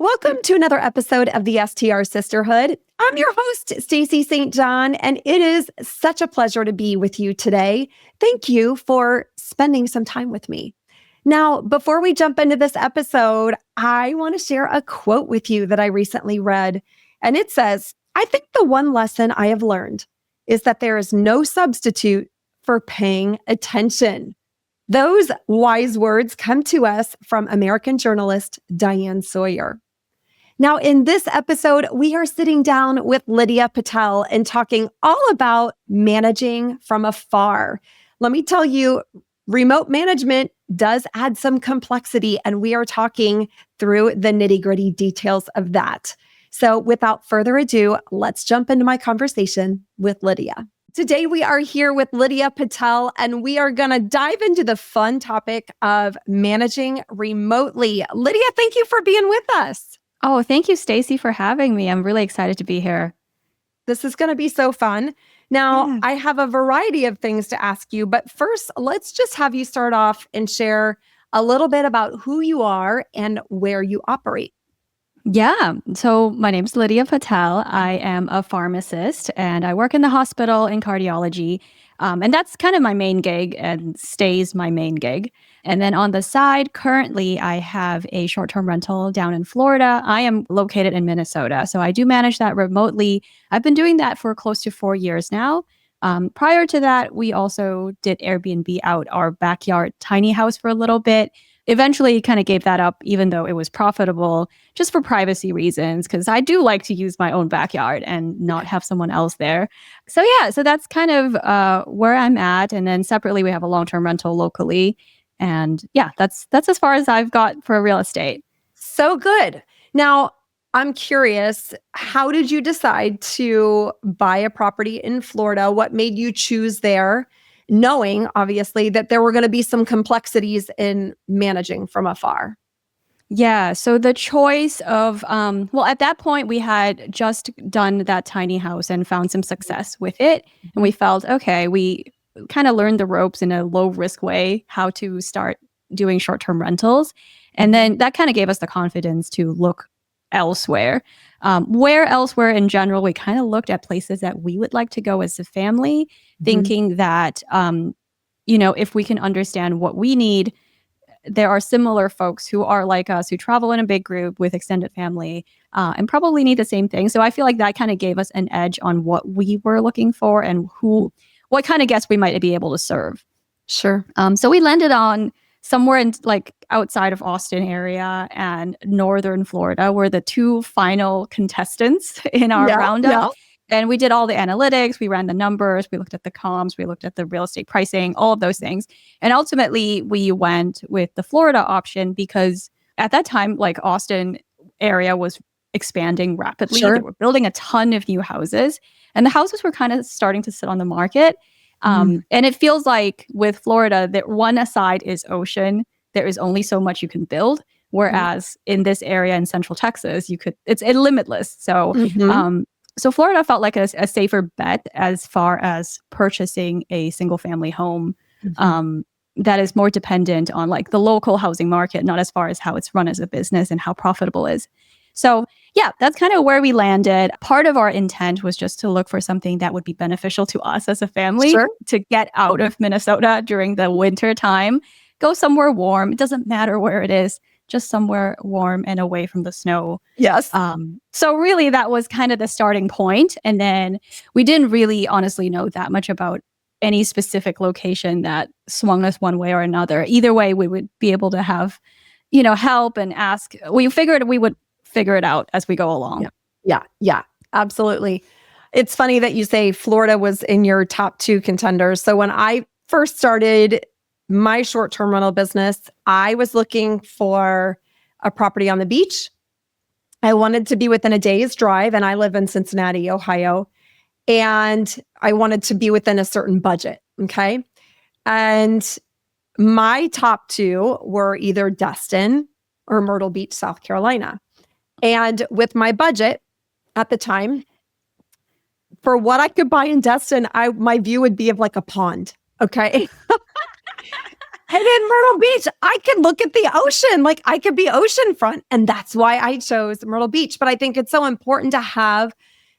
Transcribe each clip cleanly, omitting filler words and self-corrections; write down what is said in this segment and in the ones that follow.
Welcome to another episode of the STR Sisterhood. I'm your host, Stacey St. John, and it is such a pleasure to be with you today. Thank you for spending some time with me. Now, before we jump into this episode, I want to share a quote with you that I recently read, and it says, "I think the one lesson I have learned is that there is no substitute for paying attention." Those wise words come to us from American journalist Diane Sawyer. Now, in this episode, we are sitting down with Lydia Patel and talking all about managing from afar. Let me tell you, remote management does add some complexity, and we are talking through the nitty-gritty details of that. So without further ado, let's jump into my conversation with Lydia. Today, we are here with Lydia Patel, and we are going to dive into the fun topic of managing remotely. Lydia, thank you for being with us. Oh, thank you, Stacey, for having me. I'm really excited to be here. This is going to be so fun. Now, I have a variety of things to ask you, but first, let's just have you start off and share a little bit about who you are and where you operate. Yeah. So my name's Lydia Patel. I am a pharmacist and I work in the hospital in cardiology. And that's kind of my main gig and stays my main gig. And then on the side, currently, I have a short-term rental down in Florida. I am located in Minnesota, so I do manage that remotely. I've been doing that for close to 4 years now. Prior to that, we also did Airbnb out our backyard tiny house for a little bit. Eventually kind of gave that up, even though it was profitable, just for privacy reasons, because I do like to use my own backyard and not have someone else there. So that's kind of where I'm at. And then separately, we have a long-term rental locally. And that's as far as I've got for real estate. So good. Now, I'm curious, how did you decide to buy a property in Florida? What made you choose there, knowing obviously that there were going to be some complexities in managing from afar? Yeah. So the choice of, at that point, we had just done that tiny house and found some success with it. And we felt, okay, we kind of learned the ropes in a low risk way, how to start doing short-term rentals. And then that kind of gave us the confidence to look elsewhere. Where elsewhere in general, we kind of looked at places that we would like to go as a family, thinking that, if we can understand what we need, there are similar folks who are like us, who travel in a big group with extended family and probably need the same thing. So I feel like that kind of gave us an edge on what we were looking for and what kind of guests we might be able to serve. Sure. So we landed on somewhere in like outside of Austin area and northern Florida were the two final contestants in our roundup. Yeah. And we did all the analytics, we ran the numbers, we looked at the comps, we looked at the real estate pricing, all of those things. And ultimately we went with the Florida option because at that time, like Austin area was expanding rapidly. Sure. They were building a ton of new houses and the houses were kind of starting to sit on the market. And it feels like with Florida that one side is ocean. There is only so much you can build. Whereas in this area in Central Texas, it's limitless. So, so Florida felt like a safer bet as far as purchasing a single family home that is more dependent on like the local housing market, not as far as how it's run as a business and how profitable it is. So that's kind of where we landed. Part of our intent was just to look for something that would be beneficial to us as a family, to get out of Minnesota during the winter time, go somewhere warm. It doesn't matter where it is, just somewhere warm and away from the snow. Yes. So really that was kind of the starting point. And then we didn't really honestly know that much about any specific location that swung us one way or another. Either way, we would be able to have, help and ask. We figured we would figure it out as we go along. Yeah, absolutely. It's funny that you say Florida was in your top two contenders. So when I first started my short-term rental business, I was looking for a property on the beach. I wanted to be within a day's drive, and I live in Cincinnati, Ohio. And I wanted to be within a certain budget. Okay. And my top two were either Destin or Myrtle Beach, South Carolina. And with my budget at the time, for what I could buy in Destin, my view would be of like a pond. Okay. And in Myrtle Beach, I could look at the ocean, like I could be oceanfront. And that's why I chose Myrtle Beach. But I think it's so important to have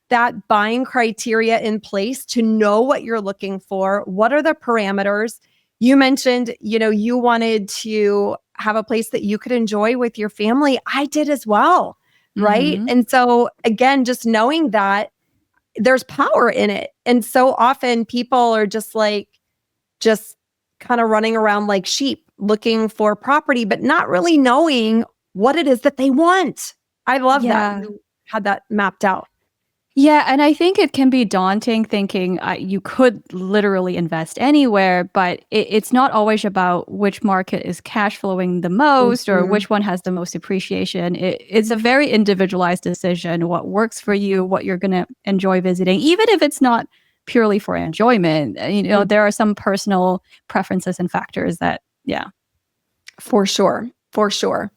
that buying criteria in place to know what you're looking for. What are the parameters? You mentioned, you wanted to have a place that you could enjoy with your family. I did as well. Right. Mhm. And so again, just knowing that there's power in it. And so often people are just kind of running around like sheep looking for property, but not really knowing what it is that they want. I love that Yeah. you had that mapped out. Yeah, and I think it can be daunting thinking you could literally invest anywhere, but it's not always about which market is cash flowing the most or Mhm. which one has the most appreciation. It's a very individualized decision, what works for you, what you're going to enjoy visiting, even if it's not purely for enjoyment. Mm. There are some personal preferences and factors that, yeah. For sure. For sure.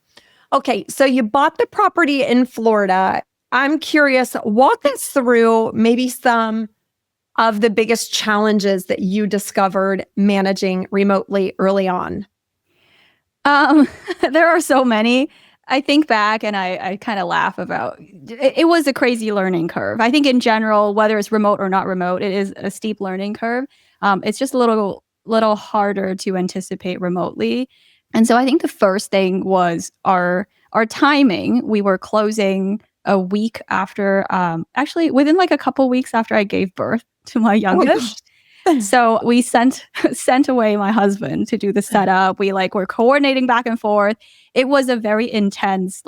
Okay, so you bought the property in Florida. I'm curious, walk us through maybe some of the biggest challenges that you discovered managing remotely early on. Um, there are so many. I think back and I kind of laugh about it was a crazy learning curve. I think in general, whether it's remote or not remote, it is a steep learning curve. It's just a little harder to anticipate remotely. And so I think the first thing was our timing. We were closing a week after actually within like a couple weeks after I gave birth to my Oh my youngest. gosh. So we sent away my husband to do the setup. We were coordinating back and forth. It was a very intense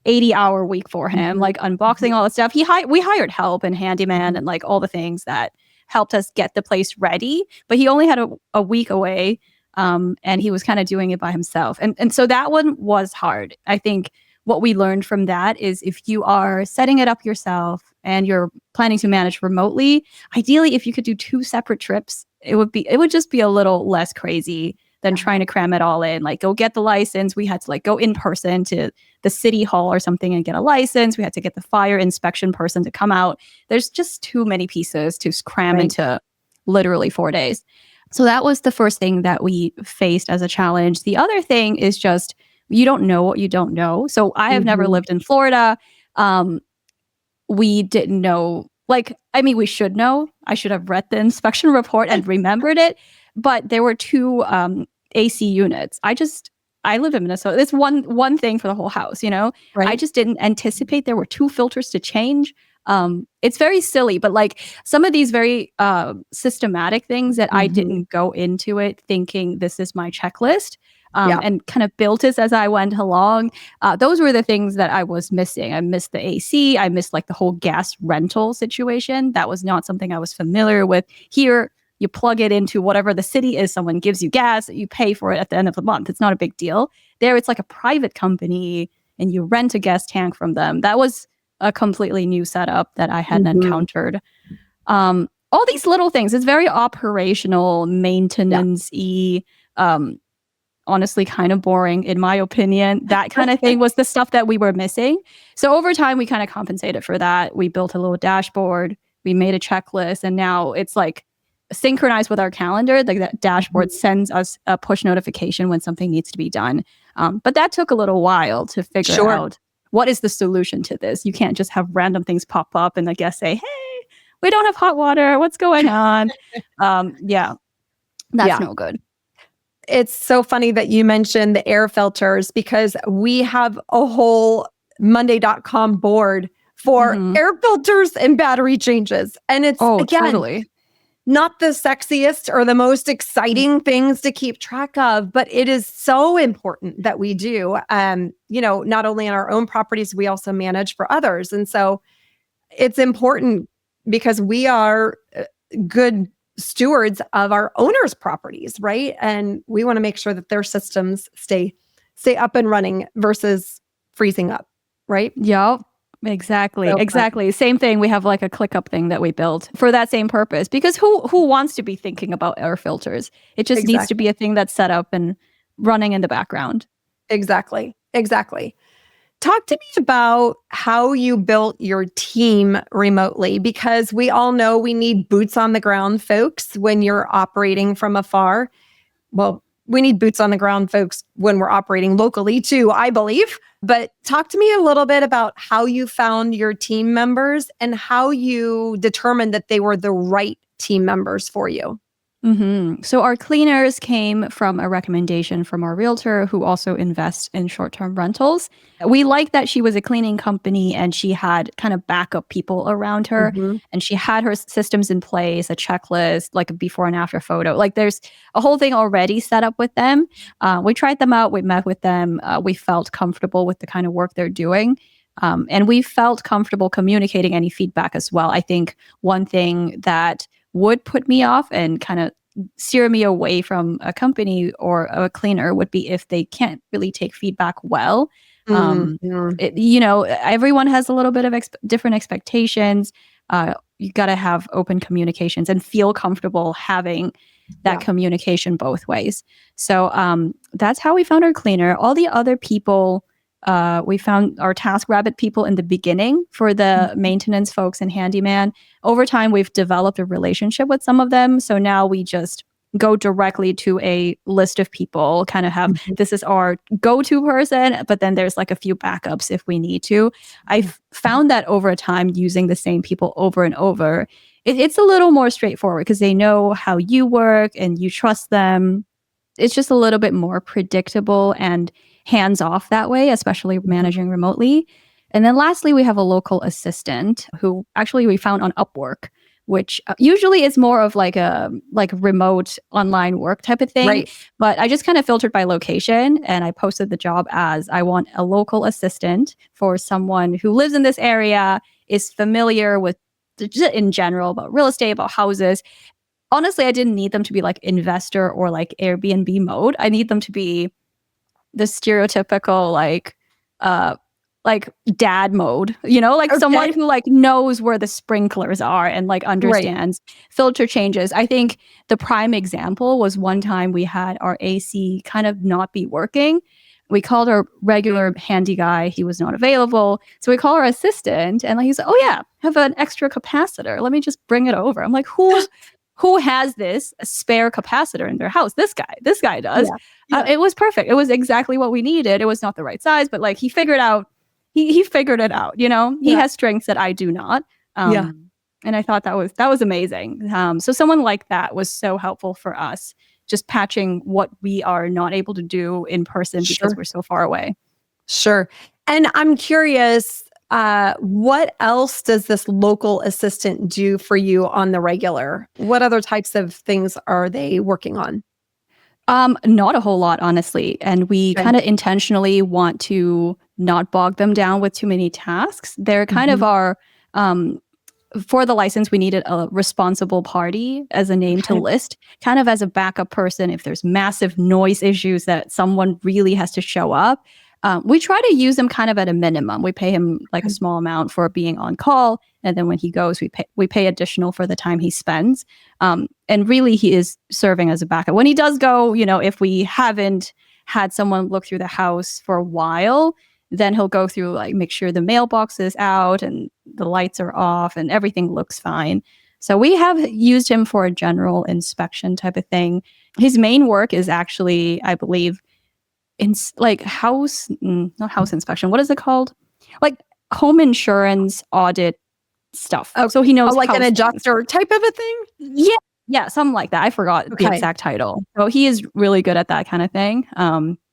80-hour week for him, Mhm. unboxing all the stuff. We hired help and handyman and all the things that helped us get the place ready. But he only had a week away, and he was kind of doing it by himself. And so that one was hard. I think what we learned from that is if you are setting it up yourself and you're planning to manage remotely, ideally if you could do 2 separate trips, it would just be a little less crazy than trying to cram it all in. Go get the license. We had to go in person to the city hall or something and get a license. We had to get the fire inspection person to come out. There's just too many pieces to cram Right. into literally 4 days. So that was the first thing that we faced as a challenge. The other thing is just you don't know what you don't know. So I have never Mhm. lived in Florida. We didn't know. We should know. I should have read the inspection report and remembered it. But there were 2 AC units. I live in Minnesota. It's one thing for the whole house. I Right. just didn't anticipate there were 2 filters to change. It's very silly, but some of these very systematic things that I Mhm. didn't go into it thinking this is my checklist. Yeah. And kind of built it as I went along. Those were the things that I was missing. I missed the AC. I missed the whole gas rental situation. That was not something I was familiar with. Here, you plug it into whatever the city is. Someone gives you gas. You pay for it at the end of the month. It's not a big deal. There, it's like a private company and you rent a gas tank from them. That was a completely new setup that I hadn't Mhm. encountered. All these little things. It's very operational, Yeah. maintenance-y. Honestly kind of boring in my opinion. That kind of thing was the stuff that we were missing. So over time, we kind of compensated for that. We built a little dashboard, we made a checklist, and now it's synchronized with our calendar. That Mhm. dashboard sends us a push notification when something needs to be done. But that took a little while to figure Sure. out what is the solution to this. You can't just have random things pop up and I guess say, hey, we don't have hot water. What's going on? Yeah, that's Yeah. no good. It's so funny that you mentioned the air filters because we have a whole Monday.com board for Mhm. air filters and battery changes. And it's, Oh, again, totally. not the sexiest or the most exciting things to keep track of, but it is so important that we do. Not only in our own properties, we also manage for others. And so it's important because we are good stewards of our owners' properties, right? And we want to make sure that their systems stay up and running versus freezing up, right? Yep. Exactly. So fun. Exactly. Same thing. We have a ClickUp thing that we built for that same purpose because who wants to be thinking about air filters? It just needs to Exactly. be a thing that's set up and running in the background. Exactly. Exactly. Talk to me about how you built your team remotely because we all know we need boots on the ground folks when you're operating from afar. Well, we need boots on the ground folks when we're operating locally too, I believe. But talk to me a little bit about how you found your team members and how you determined that they were the right team members for you. So our cleaners came from a recommendation from our realtor who also invests in short-term rentals. We liked that she was a cleaning company and she had kind of backup people around her, Mm-hmm. and she had her systems in place, a checklist, like a before and after photo. Like there's a whole thing already set up with them. We tried them out. We met with them. We felt comfortable with the kind of work they're doing. And we felt comfortable communicating any feedback as well. I think one thing that would put me off and kind of steer me away from a company or a cleaner would be if they can't really take feedback well. Mm-hmm. Everyone has a little bit of different expectations. You got to have open communications and feel comfortable having that communication both ways. So that's how we found our cleaner. All the other people, we found our TaskRabbit people in the beginning for the maintenance folks and handyman. Over time, we've developed a relationship with some of them. So now we just go directly to a list of people, kind of have this is our go-to person, but then there's like a few backups if we need to. I've found that over time using the same people over and over, it's a little more straightforward because they know how you work and you trust them. It's just a little bit more predictable and hands off that way, especially managing remotely. And then lastly, we have a local assistant who actually we found on Upwork, which usually is more of like a remote online work type of thing. Right. But I just kind of filtered by location and I posted the job as I want a local assistant for someone who lives in this area, is familiar with in general about real estate, about houses. Honestly, I didn't need them to be like investor or like Airbnb mode. I need them to be the stereotypical like dad mode, like someone who like knows where the sprinklers are and like understands filter changes. I think the prime example was one time we had our AC kind of not be working. We called our regular handy guy. He was not available. So we call our assistant and like, he's like, oh yeah, have an extra capacitor. Let me just bring it over. I'm like, who has this spare capacitor in their house? This guy does. It was perfect. It was exactly what we needed. It was not the right size, but like he figured out, he figured it out, he has strengths that I do not. And I thought that was amazing. So someone like that was so helpful for us, just patching what we are not able to do in person because we're so far away. Sure. And I'm curious, what else does this local assistant do for you on the regular? What other types of things are they working on? Not a whole lot, honestly. And we kind of intentionally want to not bog them down with too many tasks. They're kind of our, for the license, we needed a responsible party as a name to list, kind of as a backup person if there's massive noise issues that someone really has to show up. We try to use him kind of at a minimum. We pay him like a small amount for being on call. And then when he goes, we pay additional for the time he spends. And really, he is serving as a backup. When he does go, if we haven't had someone look through the house for a while, then he'll go through, like, make sure the mailbox is out and the lights are off and everything looks fine. So we have used him for a general inspection type of thing. His main work is actually, I believe, not house inspection. What is it called? Like home insurance audit stuff. Oh, so he knows like an adjuster type of a thing? Yeah, something like that. I forgot the exact title. So he is really good at that kind of thing.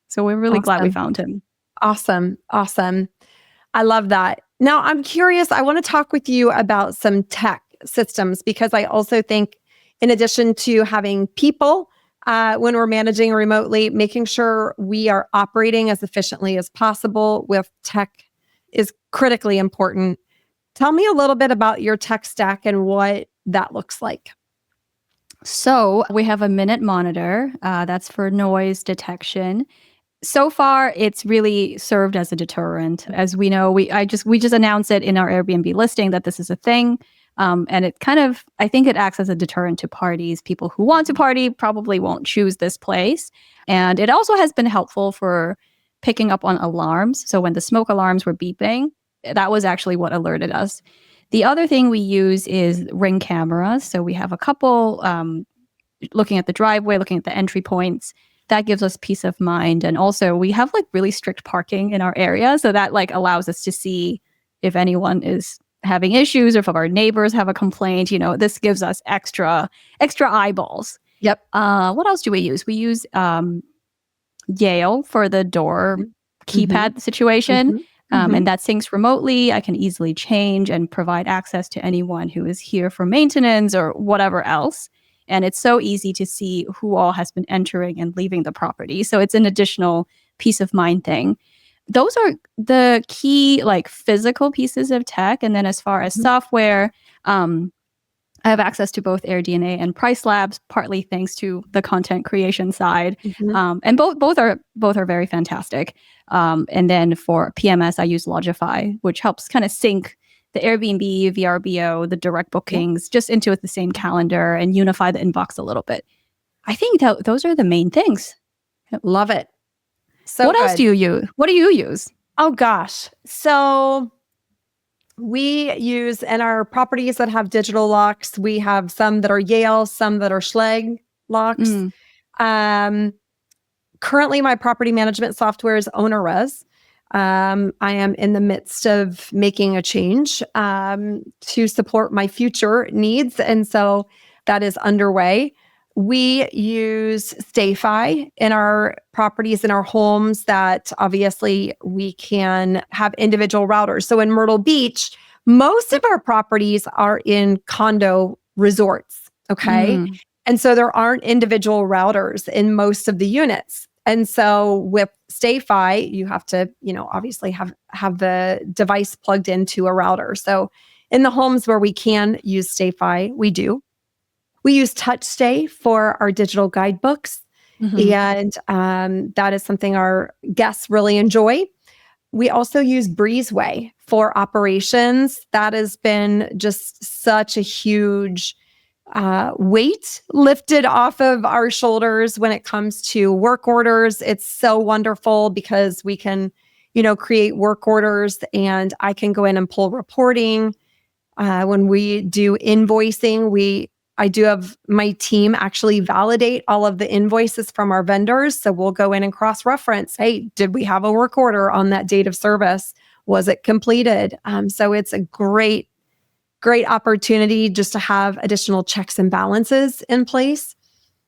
So we're really glad we found him. Awesome. I love that. Now I'm curious, I want to talk with you about some tech systems because I also think in addition to having people when we're managing remotely, making sure we are operating as efficiently as possible with tech is critically important. Tell me a little bit about your tech stack and what that looks like. So we have a Minute monitor. That's for noise detection. So far, it's really served as a deterrent. As we know, we just announced it in our Airbnb listing that this is a thing. And it kind of, I think it acts as a deterrent to parties. People who want to party probably won't choose this place. And it also has been helpful for picking up on alarms. So when the smoke alarms were beeping, that was actually what alerted us. The other thing we use is Ring cameras. So we have a couple looking at the driveway, looking at the entry points. that gives us peace of mind. And also we have like really strict parking in our area. So that like allows us to see if anyone is having issues or if our neighbors have a complaint. This gives us extra eyeballs. Yep. What else do we use? We use Yale for the door keypad situation. And that syncs remotely. I can easily change and provide access to anyone who is here for maintenance or whatever else. And it's so easy to see who all has been entering and leaving the property. So it's an additional peace of mind thing. Those are the key like physical pieces of tech. And then as far as software, I have access to both AirDNA and Price Labs, partly thanks to the content creation side, and both are very fantastic. And then for PMS, I use Logify, which helps kind of sync the Airbnb, VRBO, the direct bookings just into the same calendar and unify the inbox a little bit. I think that those are the main things. Love it. So what else do you use? What do you use? Oh gosh, so. We use in our properties that have digital locks, we have some that are Yale, some that are Schlage locks. Currently, my property management software is OwnerRes. I am in the midst of making a change to support my future needs. And so that is underway. We use StayFi in our properties, in our homes, that obviously we can have individual routers. So in Myrtle Beach, most of our properties are in condo resorts, okay? And so there aren't individual routers in most of the units. And so with StayFi, you have to, obviously have the device plugged into a router. So in the homes where we can use StayFi, we do. We use TouchStay for our digital guidebooks, and that is something our guests really enjoy. We also use Breezeway for operations. That has been just such a huge weight lifted off of our shoulders when it comes to work orders. It's so wonderful because we can, create work orders, and I can go in and pull reporting. When we do invoicing, I do have my team actually validate all of the invoices from our vendors. So we'll go in and cross-reference. Hey, did we have a work order on that date of service? Was it completed? So it's a great opportunity just to have additional checks and balances in place.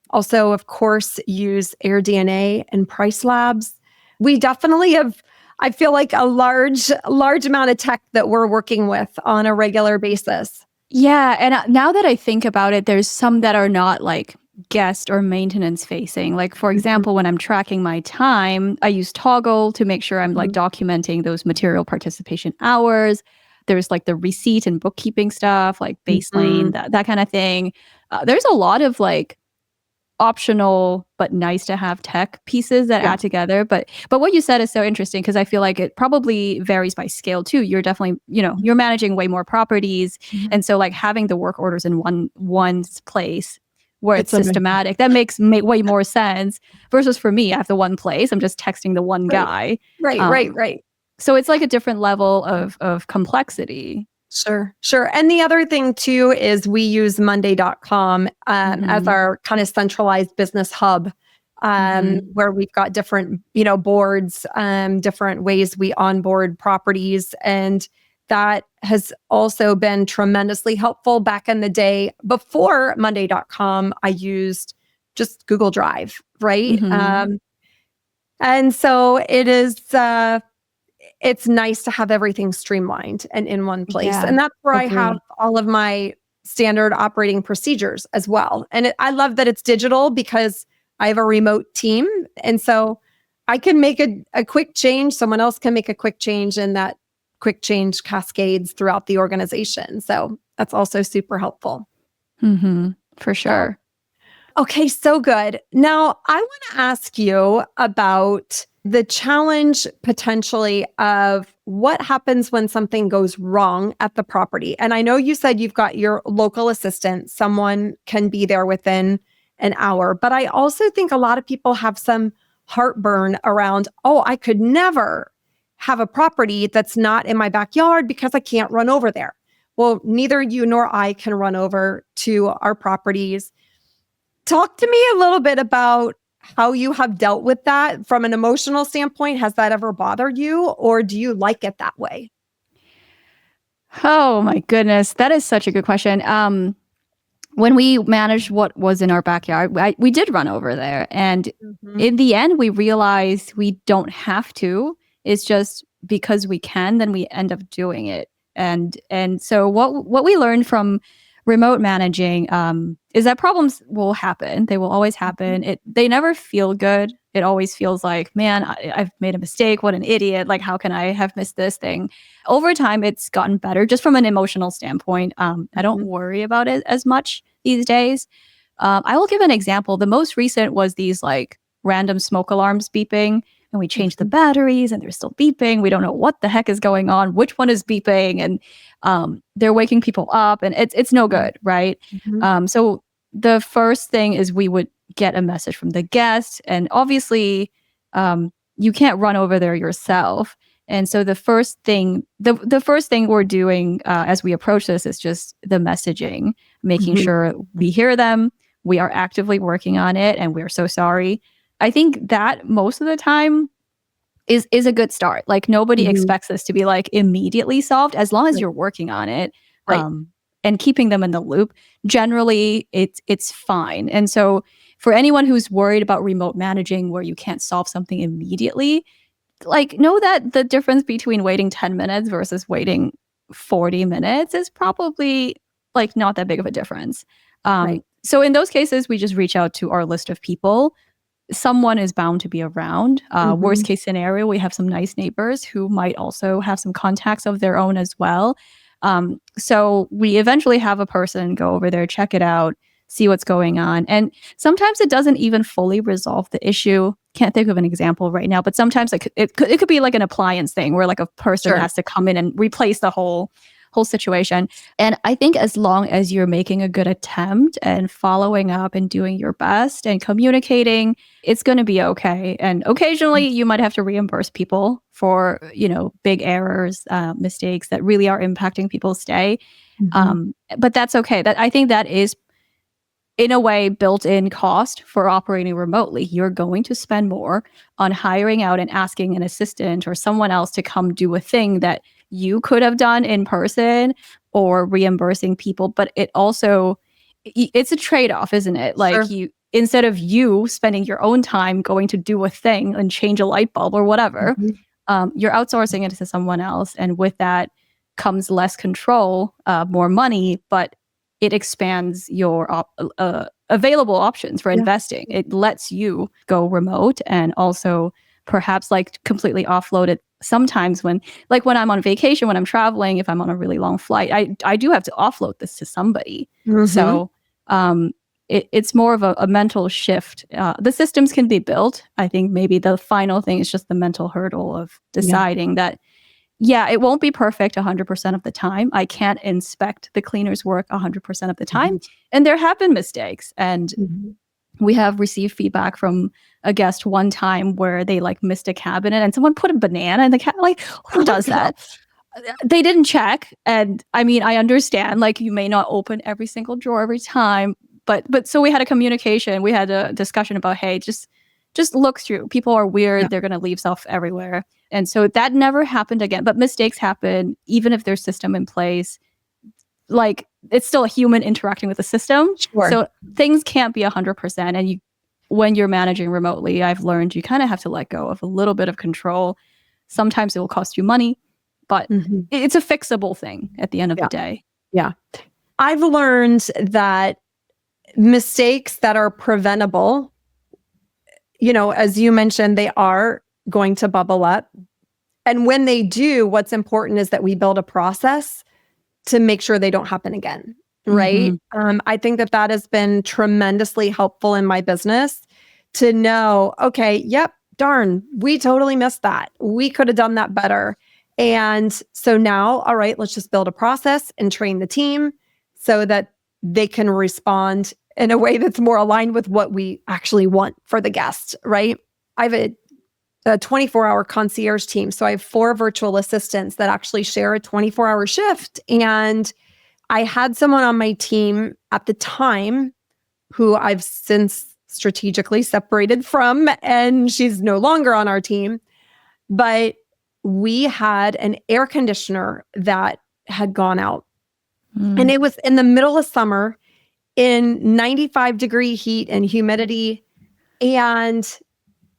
Also, of course, use AirDNA and Price Labs. We definitely have, I feel like, a large amount of tech that we're working with on a regular basis. Yeah. And now that I think about it, there's some that are not like guest or maintenance facing. Like, for example, when I'm tracking my time, I use Toggle to make sure I'm like documenting those material participation hours. There's like the receipt and bookkeeping stuff, like Baselane, that kind of thing. There's a lot of like optional but nice to have tech pieces that add together. But what you said is so interesting, because I feel like it probably varies by scale too. You're definitely, you're managing way more properties. And so like having the work orders in one place where it's systematic, that makes way more sense versus for me, I have the one place. I'm just texting the one guy. Right. So it's like a different level of complexity. Sure. And the other thing too is we use Monday.com as our kind of centralized business hub, where we've got different, boards, different ways we onboard properties. And that has also been tremendously helpful. Back in the day, before Monday.com, I used just Google Drive, right? And so it is... it's nice to have everything streamlined and in one place. Yeah, and that's where I have all of my standard operating procedures as well. And I love that it's digital because I have a remote team. And so I can make a quick change. Someone else can make a quick change, and that quick change cascades throughout the organization. So that's also super helpful. For sure. Okay, so good. Now, I want to ask you about the challenge potentially of what happens when something goes wrong at the property. And I know you said you've got your local assistant, someone can be there within an hour, but I also think a lot of people have some heartburn around, I could never have a property that's not in my backyard because I can't run over there. Well, neither you nor I can run over to our properties. Talk to me a little bit about how you have dealt with that from an emotional standpoint? Has that ever bothered you, or do you like it that way? Oh my goodness, that is such a good question. When we managed what was in our backyard, we did run over there, and Mhm. in the end, we realized we don't have to. It's just because we can, then we end up doing it. And so what we learned from remote managing is that problems will happen. They will always Mhm. happen. They never feel good. It always feels like, man, I've made a mistake. What an idiot! Like, how can I have missed this thing? Over time, it's gotten better, just from an emotional standpoint. I don't Mhm. worry about it as much these days. I will give an example. The most recent was these like random smoke alarms beeping, and we changed the Mhm. batteries, and they're still beeping. We don't know what the heck is going on, which one is beeping, and they're waking people up, and it's no good, right? Mhm. So the first thing is we would get a message from the guest, and obviously, you can't run over there yourself. And so the first thing we're doing as we approach this is just the messaging, making Mhm. sure we hear them, we are actively working on it, and we're so sorry. I think that most of the time is a good start. Like, nobody Mhm. expects this to be like immediately solved as long as Right. you're working on it, Right. um, and keeping them in the loop. Generally, it's fine. And so for anyone who's worried about remote managing where you can't solve something immediately, like, know that the difference between waiting 10 minutes versus waiting 40 minutes is probably, like, not that big of a difference. Right. So in those cases, we just reach out to our list of people. Someone is bound to be around. Worst Mhm. case scenario, we have some nice neighbors who might also have some contacts of their own as well. So we eventually have a person go over there, check it out, see what's going on. And sometimes it doesn't even fully resolve the issue. Can't think of an example right now, but sometimes it could be like an appliance thing where like a person Sure. has to come in and replace the whole situation. And I think as long as you're making a good attempt and following up and doing your best and communicating, it's going to be okay. And occasionally you might have to reimburse people for, big errors, mistakes that really are impacting people's stay. Mhm. But that's okay. That I think that is in a way built-in cost for operating remotely. You're going to spend more on hiring out and asking an assistant or someone else to come do a thing that you could have done in person, or reimbursing people. But it's a trade-off, isn't it? Like, Sure. you, instead of you spending your own time going to do a thing and change a light bulb or whatever, Mhm. you're outsourcing it to someone else, and with that comes less control, more money, but it expands your available options for Yeah. investing. It lets you go remote, and also perhaps like completely offload it sometimes when I'm on vacation, when I'm traveling, if I'm on a really long flight, I do have to offload this to somebody. Mhm. So um, it's more of a mental shift. The systems can be built. I think maybe the final thing is just the mental hurdle of Yeah. deciding that, yeah, it won't be perfect 100% of the time. I can't inspect the cleaner's work 100% of the time. Mhm. And there have been mistakes. And Mhm. we have received feedback from a guest one time where they like missed a cabinet and someone put a banana in the cabinet. Like, who Oh does that? gosh. They didn't check. And I mean, I understand, like, you may not open every single drawer every time. But so we had a communication, we had a discussion about, hey, just look through. People are Yeah. weird. They're going to leave stuff everywhere. And so that never happened again. But mistakes happen, even if there's system in place. Like, it's still a human interacting with the system. Sure. So things can't be 100%. And when you're managing remotely, I've learned you kind of have to let go of a little bit of control. Sometimes it will cost you money, but Mhm. it's a fixable thing at the end of the Yeah. day. Yeah. I've learned that mistakes that are preventable, as you mentioned, they are going to bubble up. And when they do, what's important is that we build a process to make sure they don't happen again. Right. Hmm. I think that that has been tremendously helpful in my business to know, okay, yep, darn, we totally missed that. We could have done that better. And so now, all right, let's just build a process and train the team so that they can respond in a way that's more aligned with what we actually want for the guest. Right. I have a 24-hour concierge team. So I have 4 virtual assistants that actually share a 24-hour shift. And I had someone on my team at the time who I've since strategically separated from, and she's no longer on our team. But we had an air conditioner that had gone out. And it was in the middle of summer in 95-degree heat and humidity. And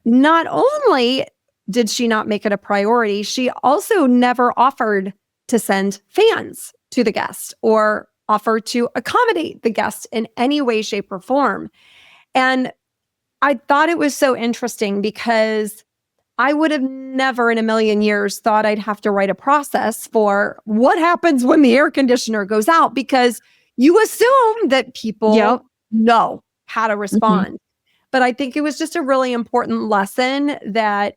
not only did she not make it a priority, she also never offered to send fans to the guest or offer to accommodate the guest in any way, shape, or form. And I thought it was so interesting because I would have never in a million years thought I'd have to write a process for what happens when the air conditioner goes out, because you assume that people know how to respond. But I think it was just a really important lesson that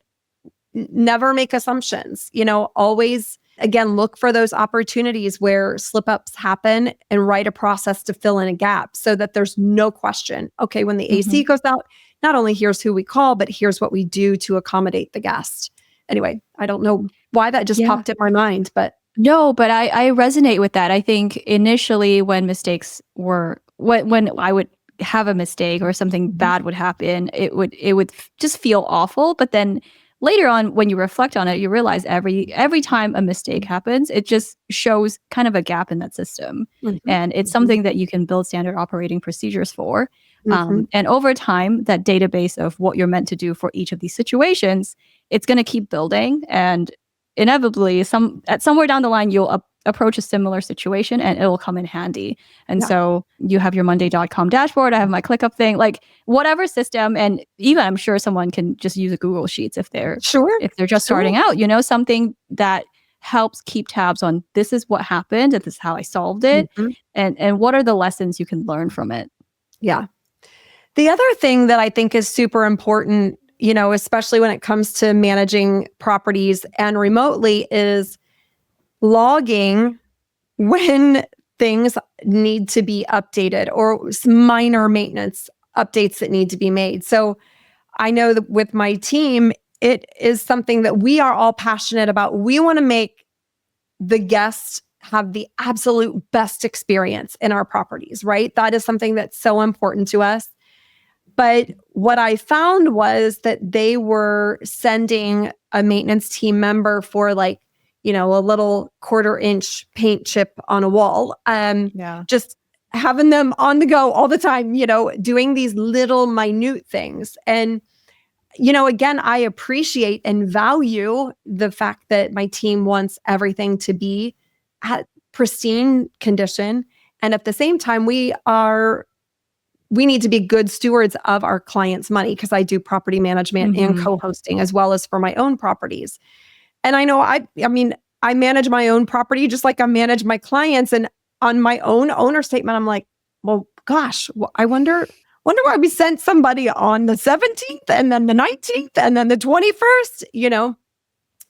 never make assumptions, always, again, look for those opportunities where slip ups happen and write a process to fill in a gap so that there's no question. Okay, when the AC goes out, not only here's who we call, but here's what we do to accommodate the guest. Anyway, I don't know why that just popped in my mind, but. No, but I resonate with that. I think initially when mistakes were, when I would have a mistake or something bad would happen, it would just feel awful. But then later on, when you reflect on it, you realize every time a mistake happens, it just shows kind of a gap in that system. And it's something that you can build standard operating procedures for. And over time, that database of what you're meant to do for each of these situations, it's going to keep building. And inevitably, somewhere down the line, you'll approach a similar situation and it'll come in handy. And so you have your Monday.com dashboard. I have my ClickUp thing, like whatever system. And even I'm sure someone can just use a Google Sheets if they're just starting out, something that helps keep tabs on this is what happened and this is how I solved it. And what are the lessons you can learn from it? Yeah. The other thing that I think is super important, especially when it comes to managing properties and remotely, is logging when things need to be updated or minor maintenance updates that need to be made. So I know that with my team, it is something that we are all passionate about. We want to make the guests have the absolute best experience in our properties, right? That is something that's so important to us. But what I found was that they were sending a maintenance team member for a little 1/4-inch paint chip on a wall. Just having them on the go all the time, doing these little minute things. And, again, I appreciate and value the fact that my team wants everything to be at pristine condition. And at the same time, we need to be good stewards of our clients' money, because I do property management and co-hosting as well as for my own properties. And I know I manage my own property just like I manage my clients. And on my own owner statement, I'm like, well, gosh, I wonder why we sent somebody on the 17th and then the 19th and then the 21st,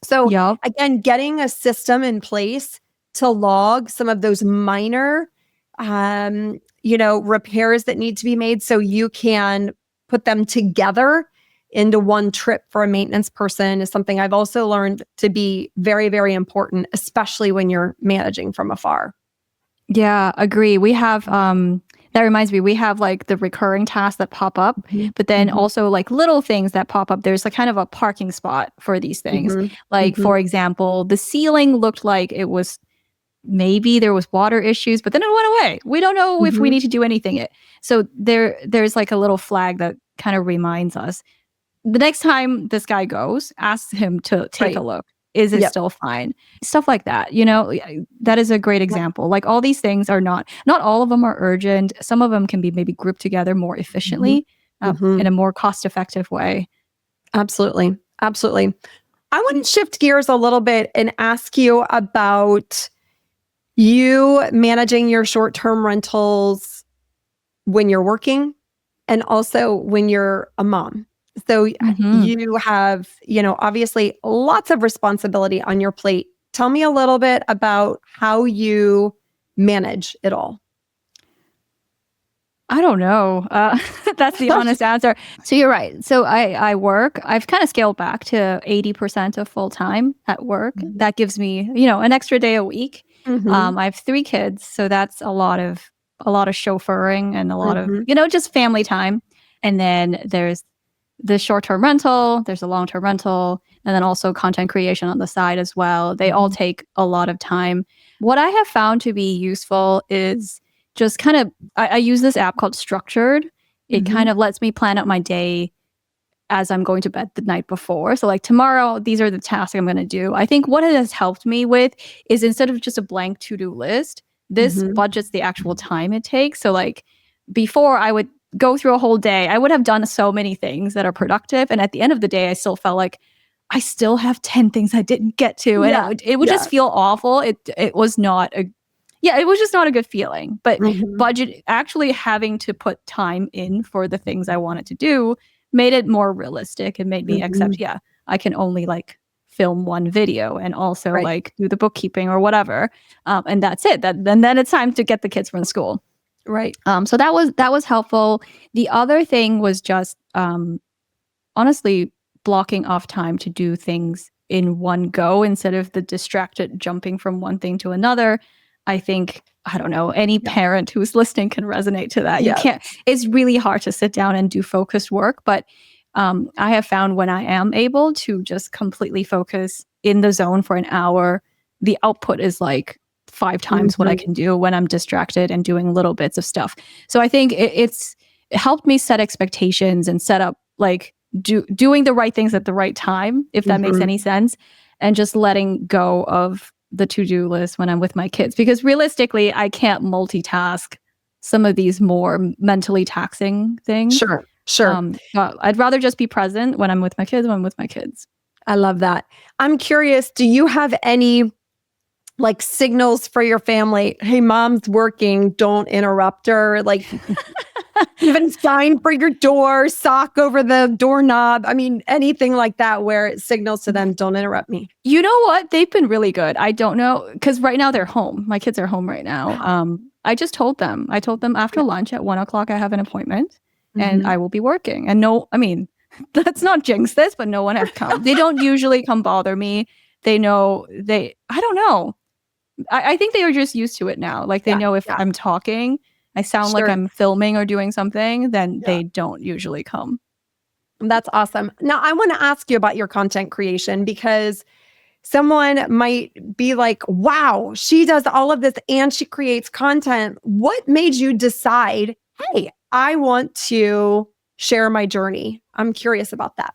So again, getting a system in place to log some of those minor repairs that need to be made so you can put them together into one trip for a maintenance person is something I've also learned to be very, very important, especially when you're managing from afar. Yeah, agree. We have, that reminds me, we have like the recurring tasks that pop up, but then also like little things that pop up. There's like kind of a parking spot for these things. For example, the ceiling looked like it was, maybe there was water issues, but then it went away. We don't know if we need to do anything. So there's like a little flag that kind of reminds us. The next time this guy goes, ask him to take a look. Is it still fine? Stuff like that. That is a great example. Like all these things are not all of them are urgent. Some of them can be maybe grouped together more efficiently in a more cost-effective way. Absolutely. Absolutely. I want to shift gears a little bit and ask you about you managing your short-term rentals when you're working and also when you're a mom. So you have, obviously lots of responsibility on your plate. Tell me a little bit about how you manage it all. I don't know. That's the honest answer. So you're right. So I work. I've kind of scaled back to 80% of full time at work. That gives me, an extra day a week. I have 3 kids, so that's a lot of chauffeuring and a lot of, just family time. And then there's the short-term rental, there's a long-term rental, and then also content creation on the side as well. They all take a lot of time. What I have found to be useful is just kind of, I use this app called Structured. It kind of lets me plan out my day as I'm going to bed the night before. So like tomorrow, these are the tasks I'm going to do. I think what it has helped me with is instead of just a blank to-do list, this budgets the actual time it takes. So like before I would go through a whole day, I would have done so many things that are productive. And at the end of the day, I still felt like I still have 10 things I didn't get to. And it would just feel awful. It was not a, it was just not a good feeling. But budget, actually having to put time in for the things I wanted to do made it more realistic and made me accept, I can only like film one video and also like do the bookkeeping or whatever. And that's it. And then it's time to get the kids from school. Right. So that was helpful. The other thing was just honestly blocking off time to do things in one go instead of the distracted jumping from one thing to another. I think, I don't know, any parent who's listening can resonate to that. You can't, it's really hard to sit down and do focused work, but I have found when I am able to just completely focus in the zone for an hour, the output is like 5 times what I can do when I'm distracted and doing little bits of stuff. So I think it helped me set expectations and set up like doing the right things at the right time, if that makes any sense, and just letting go of the to-do list when I'm with my kids, because realistically I can't multitask some of these more mentally taxing things. Sure. I'd rather just be present when I'm with my kids. I love that. I'm curious, do you have any like signals for your family? Hey, mom's working, don't interrupt her. Like even sign for your door, sock over the doorknob. I mean, anything like that where it signals to them, don't interrupt me. You know what? They've been really good. I don't know, because right now they're home. My kids are home right now. I just told them. I told them after lunch at 1:00 I have an appointment and I will be working. And no, I mean, let's not jinx this, but no one has come. They don't usually come bother me. They know I don't know. I think they are just used to it now. Like they know if I'm talking, I sound like I'm filming or doing something, then they don't usually come. That's awesome. Now, I want to ask you about your content creation, because someone might be like, wow, she does all of this and she creates content. What made you decide, hey, I want to share my journey? I'm curious about that.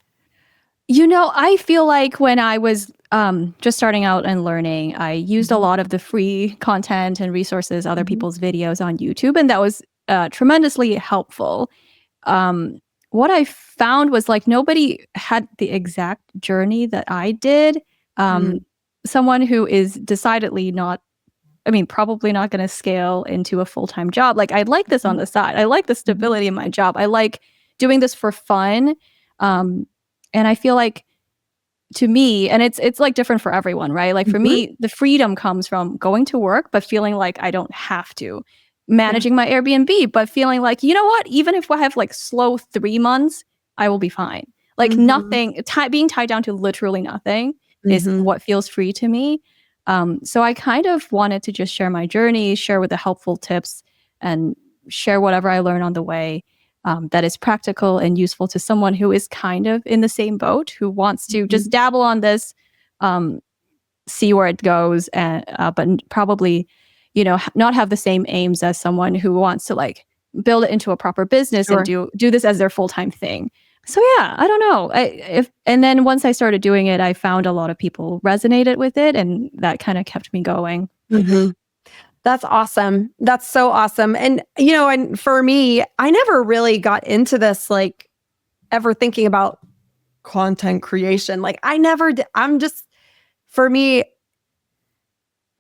You know, I feel like when I was just starting out and learning, I used a lot of the free content and resources, other people's videos on YouTube, and that was tremendously helpful. What I found was like nobody had the exact journey that I did. Someone who is decidedly not, I mean, probably not going to scale into a full-time job. Like I like this on the side. I like the stability in my job. I like doing this for fun. And I feel like to me, and it's like different for everyone, right? Like for me, the freedom comes from going to work, but feeling like I don't have to. Managing my Airbnb, but feeling like, you know what? Even if I have like slow 3 months, I will be fine. Like nothing, being tied down to literally nothing is what feels free to me. So I kind of wanted to just share my journey, share with the helpful tips, and share whatever I learn on the way. That is practical and useful to someone who is kind of in the same boat, who wants to just dabble on this, see where it goes, and but probably, you know, not have the same aims as someone who wants to like build it into a proper business and do this as their full-time thing. So yeah, I don't know. And then once I started doing it, I found a lot of people resonated with it, and that kind of kept me going. That's awesome. That's so awesome. And, you know, and for me, I never really got into this, like ever thinking about content creation. Like I never did. For me,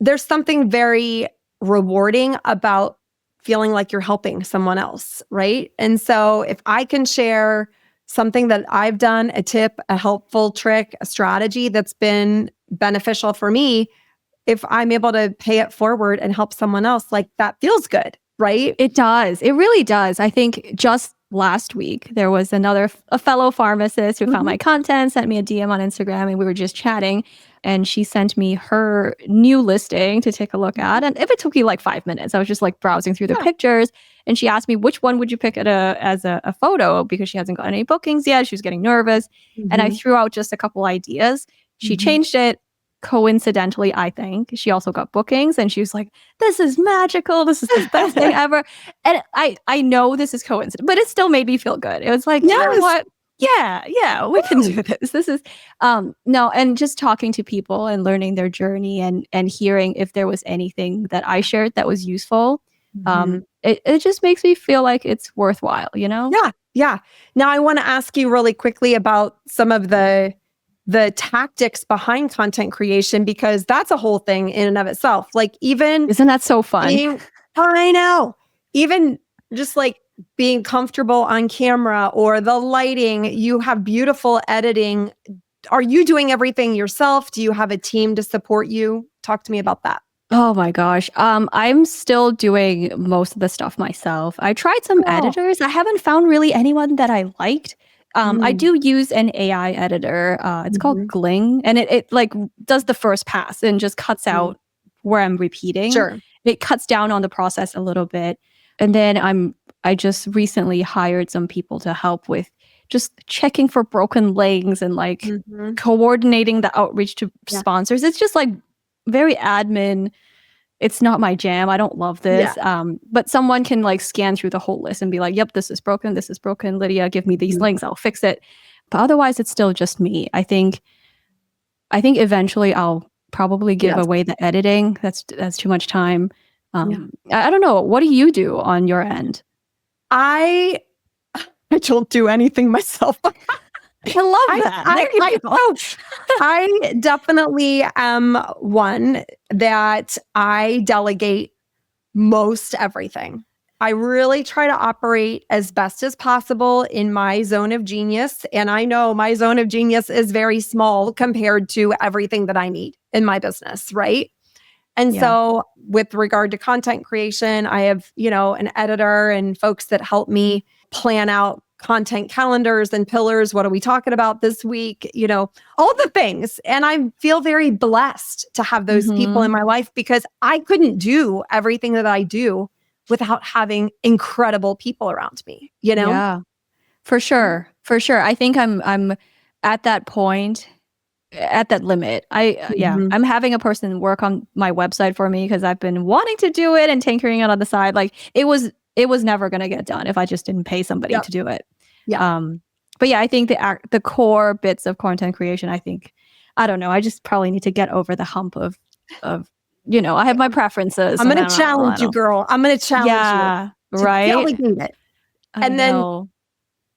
there's something very rewarding about feeling like you're helping someone else, right? And so if I can share something that I've done, a tip, a helpful trick, a strategy that's been beneficial for me, if I'm able to pay it forward and help someone else, like that feels good, right? It does. It really does. I think just last week, there was a fellow pharmacist who found my content, sent me a DM on Instagram, and we were just chatting. and she sent me her new listing to take a look at. And if it took you like 5 minutes, I was just like browsing through the pictures, and she asked me which one would you pick as a photo, because she hasn't got any bookings yet. She was getting nervous, and I threw out just a couple ideas. She changed it. Coincidentally, I think she also got bookings, and she was like, "This is magical. This is the best thing ever." And I know this is coincidence, but it still made me feel good. It was like, you know what? Yeah, we can do this. This is no, and just talking to people and learning their journey, and hearing if there was anything that I shared that was useful. It just makes me feel like it's worthwhile, you know? Yeah. Now I want to ask you really quickly about some of the tactics behind content creation, because that's a whole thing in and of itself. Like, even Isn't that so fun? I know. Even just like being comfortable on camera, or the lighting, you have beautiful editing. Are you doing everything yourself? Do you have a team to support you? Talk to me about that. Oh my gosh. I'm still doing most of the stuff myself. I tried some editors. I haven't found really anyone that I liked. I do use an AI editor. It's called Gling, and it like does the first pass and just cuts out where I'm repeating. Sure. It cuts down on the process a little bit. And then I just recently hired some people to help with just checking for broken links and like coordinating the outreach to sponsors. It's just like very admin. It's not my jam. I don't love this. But someone can like scan through the whole list and be like, yep, this is broken. This is broken. Lydia, give me these links. I'll fix it. But otherwise, it's still just me. I think eventually I'll probably give away the editing. That's too much time. I don't know. What do you do on your end? I don't do anything myself. I love that. I definitely am one that I delegate most everything. I really try to operate as best as possible in my zone of genius. And I know my zone of genius is very small compared to everything that I need in my business, right? And so with regard to content creation, I have, an editor and folks that help me plan out content calendars and pillars. What are we talking about this week? All the things. And I feel very blessed to have those people in my life, because I couldn't do everything that I do without having incredible people around me, Yeah, for sure. For sure. I think I'm at that point, at that limit. I'm having a person work on my website for me because I've been wanting to do it and tinkering it on the side. Like it was never going to get done if I just didn't pay somebody to do it. But yeah, I think the core bits of content creation, I don't know. I just probably need to get over the hump of I have my preferences. I'm going to challenge you, girl. I'm going to challenge you. Right. Delegate it. And then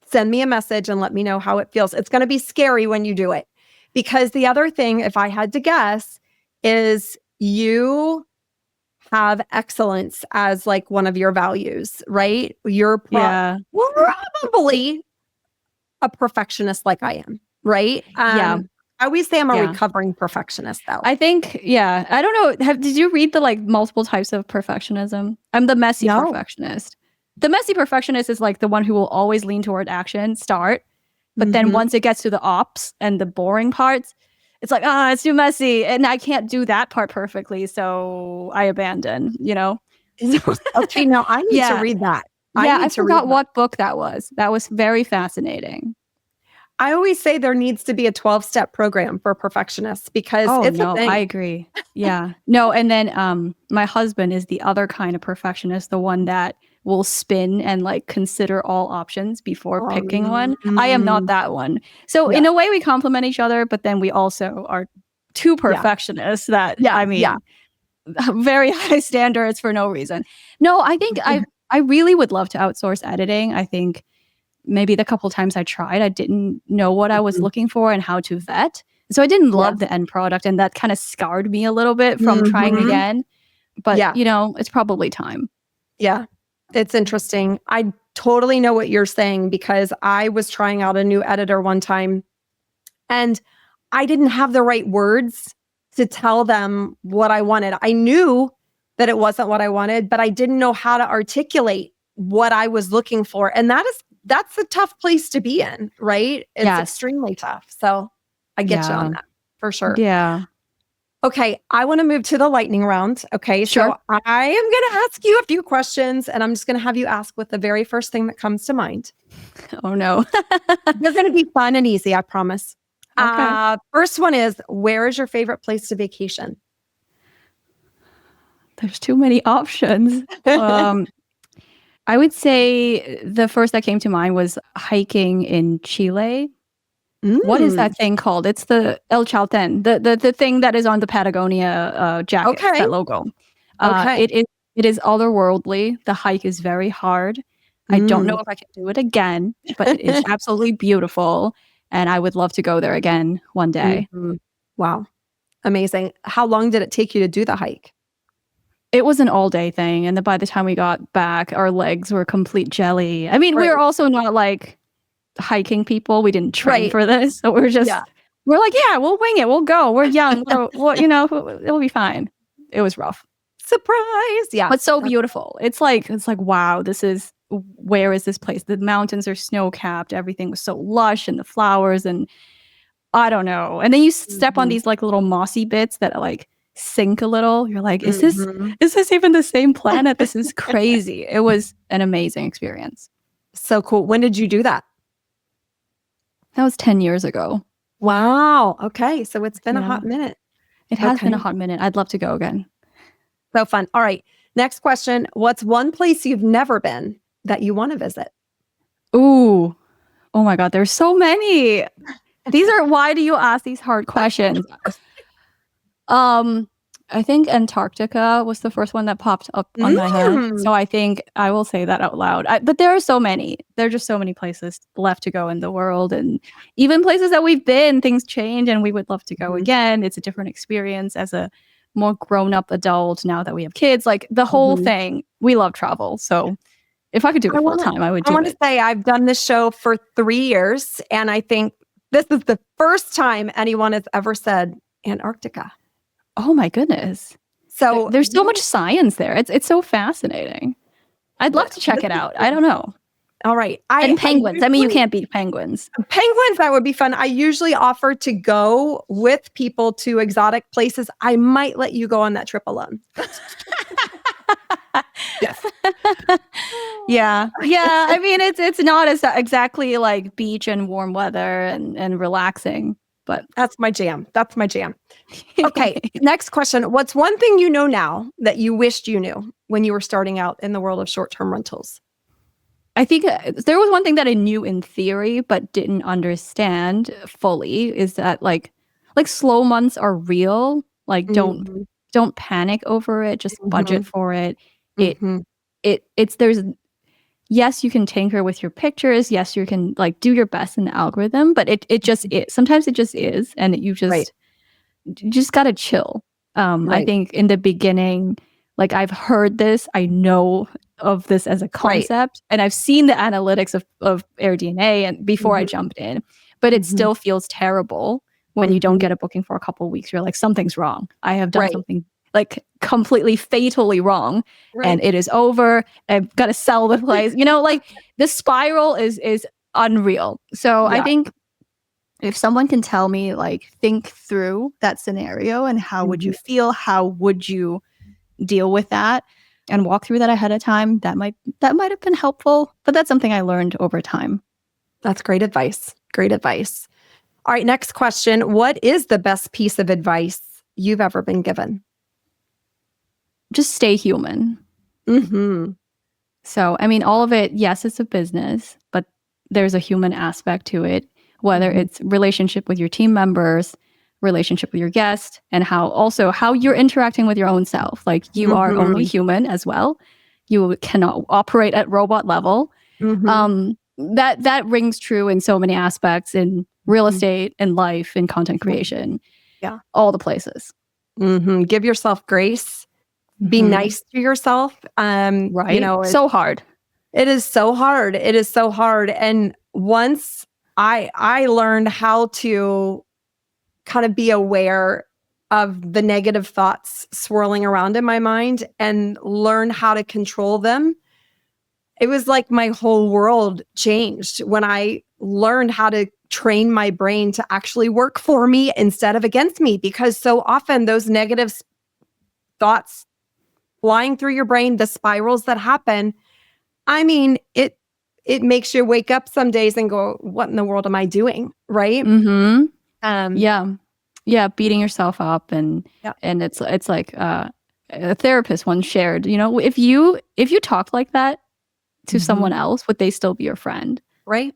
send me a message and let me know how it feels. It's going to be scary when you do it. Because the other thing, if I had to guess, is you have excellence as like one of your values, right? You're probably a perfectionist like I am, right? I always say I'm a recovering perfectionist, though. I think, I don't know. Did you read the like multiple types of perfectionism? I'm the messy perfectionist. The messy perfectionist is like the one who will always lean toward action, but then once it gets to the ops and the boring parts, it's like, it's too messy. And I can't do that part perfectly. So I abandon, Okay, now I need to read that. I forgot what book that was. That was very fascinating. I always say there needs to be a 12-step program for perfectionists, because it's a thing. I agree. Yeah. No, and then my husband is the other kind of perfectionist, the one that will spin and like consider all options before picking one. I am not that one. So in a way we complement each other, but then we also are two perfectionists that very high standards for no reason. No, I think I really would love to outsource editing. I think maybe the couple times I tried, I didn't know what I was looking for and how to vet. So I didn't love the end product, and that kind of scarred me a little bit from trying again. But it's probably time. Yeah. It's interesting. I totally know what you're saying, because I was trying out a new editor one time and I didn't have the right words to tell them what I wanted. I knew that it wasn't what I wanted, but I didn't know how to articulate what I was looking for. And that's a tough place to be in, right? It's extremely tough. So I get you on that for sure. Yeah. Okay, I want to move to the lightning round. Okay, Sure. so I am going to ask you a few questions and I'm just going to have you ask with the very first thing that comes to mind. Oh no. They're going to be fun and easy, I promise. Okay. First one is, where is your favorite place to vacation? There's too many options. I would say the first that came to mind was hiking in Chile. What is Mm, that thing called? It's the El Chalten, the thing that is on the Patagonia jackets, okay, that logo. okay. It is otherworldly. The hike is very hard. I don't know Mm. if I can do it again, but it is absolutely beautiful, and I would love to go there again one day. Mhm. Wow, amazing. How long did it take you to do the hike? It was an all-day thing, and then by the time we got back, our legs were complete jelly. I mean, we were Right, also not like hiking people. We didn't train right. for this, so Yeah. we're like, yeah, we'll wing it. We'll go. We're young. What it'll be fine. It was rough, Surprise. Yeah. but so beautiful. It's like wow. Where is this place? The mountains are snow capped. Everything was so lush, and the flowers, and I don't know. And then you step on Mhm, these like little mossy bits that like sink a little. You're like, mhm. is this even the same planet? This is crazy. It was an amazing experience. So cool. When did you do that? That was 10 years ago. Wow. Okay. So it's been a Yeah. hot minute. It has been a Okay. hot minute. I'd love to go again. So fun. All right. Next question. What's one place you've never been that you want to visit? Ooh. Oh my God. There's so many. Why do you ask these hard questions? Um, I think Antarctica was the first one that popped up on my head. Mm, So I think I will say that out loud. But there are so many. There are just so many places left to go in the world. And even places that we've been, things change and we would love to go mhm, again. It's a different experience as a more grown up adult now that we have kids. Like the whole mhm. thing, we love travel. So if I could do I it full want to time, I would I do want to it. say I've done this show for 3 years and I think this is the first time anyone has ever said Antarctica. Oh my goodness. So There's so much you science there. It's so fascinating. I'd love to check this it is out. I true. don't know. All right. And I penguins. I mean, you usually can't beat penguins. penguins, that would be fun. I usually offer to go with people to exotic places. I might let you go on that trip alone. Yes. Yeah. Yeah. I mean, it's not as exactly like beach and warm weather and relaxing, but That's my jam. That's my jam. Okay, next question. What's one thing you know now that you wished you knew when you were starting out in the world of short-term rentals? I think there was one thing that I knew in theory but didn't understand fully is that like slow months are real. Like Mhm, don't panic over it, just budget mhm, for it. It mhm, it's there's yes, you can tinker with your pictures. Yes, you can like do your best in the algorithm, but it just is. Sometimes it just is, and right, you just gotta chill. I right, think in the beginning, like I've heard this, I know of this as a right. concept, and I've seen the analytics of AirDNA and before I Mhm, jumped in, but it mhm, still feels terrible when you don't mhm, get a booking for a couple of weeks. You're like, something's wrong. I have done right, something like completely fatally wrong, and right. it is over. I've got to sell the place. Like the spiral is unreal. So I Yeah. think if someone can tell me like think through that scenario and how would you Mhm. feel, how would you deal with that and walk through that ahead of time, that might have been helpful, but that's something I learned over time. That's great advice. Great advice. All right, next question. What is the best piece of advice you've ever been given? Just stay human. Mhm, So I mean all of it, yes, it's a business, but there's a human aspect to it, whether mhm, it's relationship with your team members, relationship with your guest, and how you're interacting with your own self. Like you are only mhm, human as well. You cannot operate at robot level. mhm, That rings true in so many aspects in real mhm. estate, in life, in content Yeah, creation, yeah. all the places. Mhm. Give yourself grace. Be Mhm. nice to yourself. Right? So hard. It is so hard. It is so hard. And once I learned how to kind of be aware of the negative thoughts swirling around in my mind and learn how to control them, it was like my whole world changed when I learned how to train my brain to actually work for me instead of against me, because so often those negative thoughts flying through your brain, the spirals that happen, I mean, it makes you wake up some days and go, what in the world am I doing? Right? Yeah, beating yourself up, and it's like a therapist once shared, if you talk like that to someone else, would they still be your friend? Right.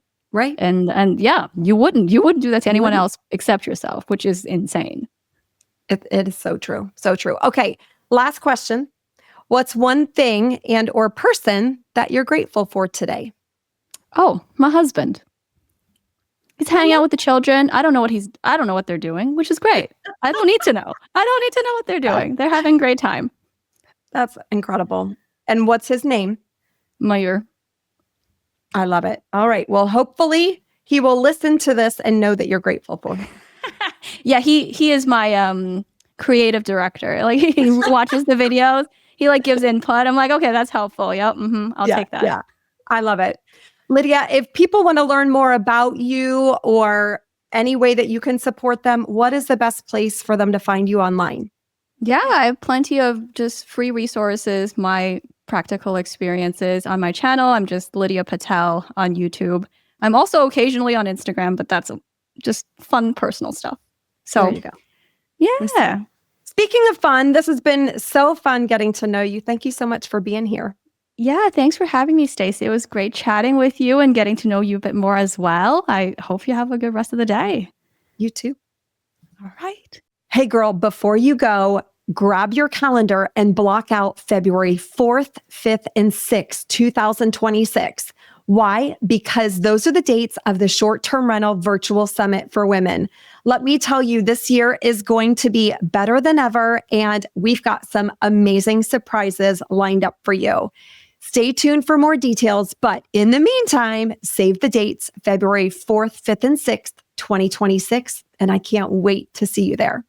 And yeah, you wouldn't do that to anyone else except yourself, which is insane. It is so true. So true. Okay. Last question. What's one thing and or person that you're grateful for today? Oh, my husband. He's hanging out with the children. I don't know what they're doing, which is great. I don't need to know. I don't need to know what they're doing. They're having a great time. That's incredible. And what's his name? Mayur. I love it. All right. Well, hopefully he will listen to this and know that you're grateful for him. Yeah, he is my creative director. Like, he watches the videos. He like gives input. I'm like, okay, that's helpful. Yep. I'll take that. Yeah. I love it. Lydia, if people want to learn more about you or any way that you can support them, what is the best place for them to find you online? Yeah, I have plenty of just free resources, my practical experiences on my channel. I'm just Lydia Patel on YouTube. I'm also occasionally on Instagram, but that's just fun personal stuff. So there you go. Yeah. Speaking of fun, this has been so fun getting to know you. Thank you so much for being here. Yeah, thanks for having me, Stacey. It was great chatting with you and getting to know you a bit more as well. I hope you have a good rest of the day. You too. All right. Hey, girl, before you go, grab your calendar and block out February 4th, 5th, and 6th, 2026. Why? Because those are the dates of the short-term rental virtual summit for women. Let me tell you, this year is going to be better than ever, and we've got some amazing surprises lined up for you. Stay tuned for more details, but in the meantime, save the dates, February 4th, 5th, and 6th, 2026, and I can't wait to see you there.